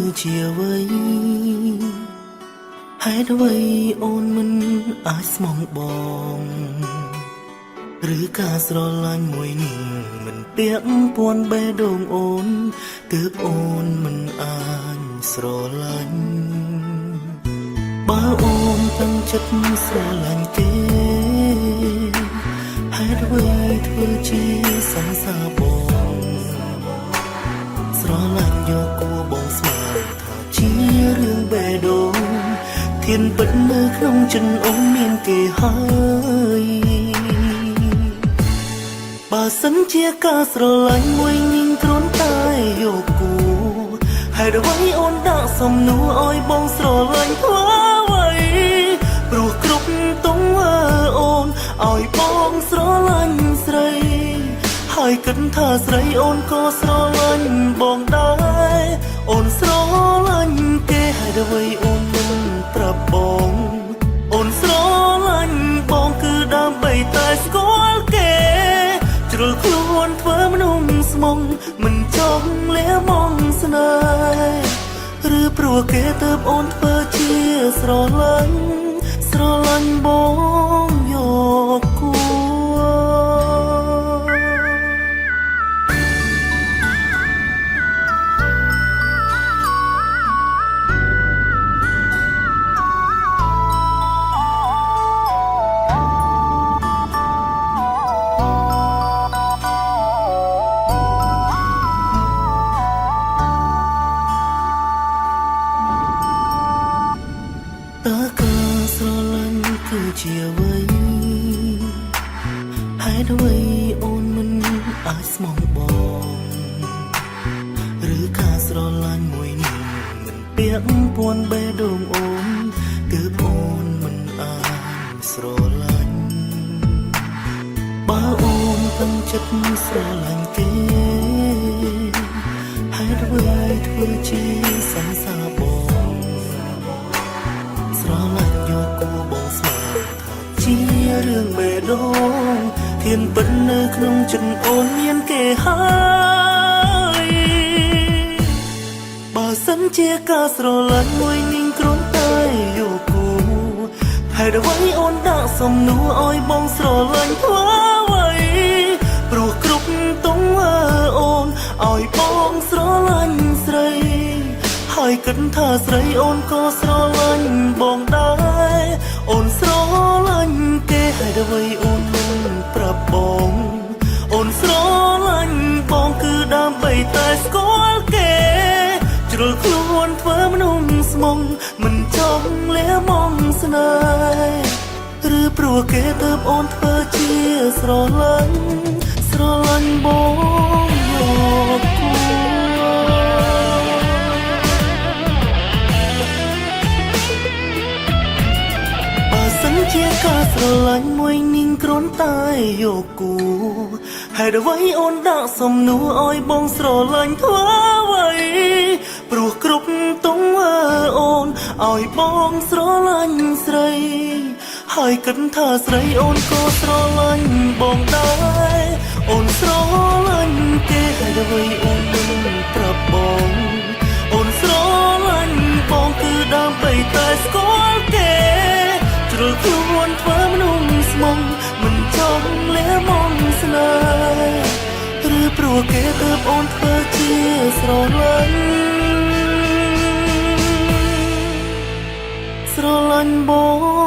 គឺជាអ្វីហេតុអ្វីអូនមិនអាចស្មងបងឬការស្រឡាញ់មួយនេះមិនពាក់ព័ន្ធបេះដូងអូនទើបអូនមិនអាចស្រឡាញ់បើអូនតាំងចិត្តស្រឡាញ់គេហេតុអ្វីធ្វើជាសង្សារបងស្រឡាញ់យកគួរបងស្មានថាជារឿងបេះដូងធានពិតនៅក្នុងចិត្តអូនមានគេហើយបើសិនជាការស្រឡាញ់មួយញញគ្រាន់តែយកគូហេតុអ្វីអូនដាក់សំណួរឲ្យបងស្រឡាញ់ធ្វើអ្វីព្រោះគ្រប់ទង្វើអូនឲ្យបងស្រឡាញ់ស្រីហើយគិតថាស្រីអូនក៏ស្រឡាញ់បងដែរអូនស្រឡាញ់គេហេតុអ្វីអូនមិនប្រាប់បងអូនស្រឡាញ់បងគឺដើម្បីតែស្គាល់គេជ្រុលខ្លួនធ្វើមនុស្សស្មងមិនចង់លះមងស្នេហ៍ឬព្រោះគេទើបអូនធ្វើជាស្រឡាញ់បងយកគូតើការស្រឡាញ់គឺជាអ្វីហេតុអ្វីអូនមិនអាចស្មងបងឬការស្រឡាញ់មួយនេះមិនពាក់ព័ន្ធបេះដូងអូនគឺអូនមិនអាចស្រឡាញ់បើអូនតាំងចិត្តស្រឡាញ់គេហេតុអ្វីធ្វើជាសង្សារបងស្រឡាញ់យកគួរបងស្មានថាជារឿងបេះដូងធានពិតនៅក្នុងចិត្តអូនមានគេហើយបើសិនជាការស្រឡាញ់មួយញញគ្រាន់តែយកគូហេតុអ្វីអូនដាក់សំណួរឲ្យបងស្រឡាញ់ធ្វើអ្វីព្រោះគ្រប់ទង្វើអូនឲ្យបងស្រឡាញ់ស្រីហើយគិតថាស្រីអូនក៏ស្រឡាញ់បងដែរអូនស្រឡាញ់គេហេតុអ្វីអូនមិនប្រាប់បងអូនស្រឡាញ់បងគឺដើម្បីតែស្គាល់គេជ្រុលខ្លួនធ្វើមនុស្សស្មងមិនចង់លះមងស្នេហ៍ឬព្រោះគេទើបអូនធ្វើជាស្រឡាញ់បងយកគូសិនជាការស្រឡាញ់មួយញញគ្រាន់តែយកគូហេតុអ្វីអូនដាក់សំណួរឲ្យបងស្រឡាញ់ធ្វើអ្វីព្រោះគ្រប់ទង្វើអូនឲ្យបងស្រឡាញ់ស្រីហើយគិតថាស្រីអូនក៏ស្រឡាញ់បងដែរអូនស្រឡាញ់គេហេតុអ្វីអូនមិនប្រាប់បងអូនស្រឡាញ់បងគឺដើម្បីតែស្គាល់គេជ្រុលខ្លួនធ្វើមនុស្សស្មងមិនចង់លះមងស្នេហ៍ឬព្រោះគេទើបអូនធ្វើជាស្រឡាញ់បង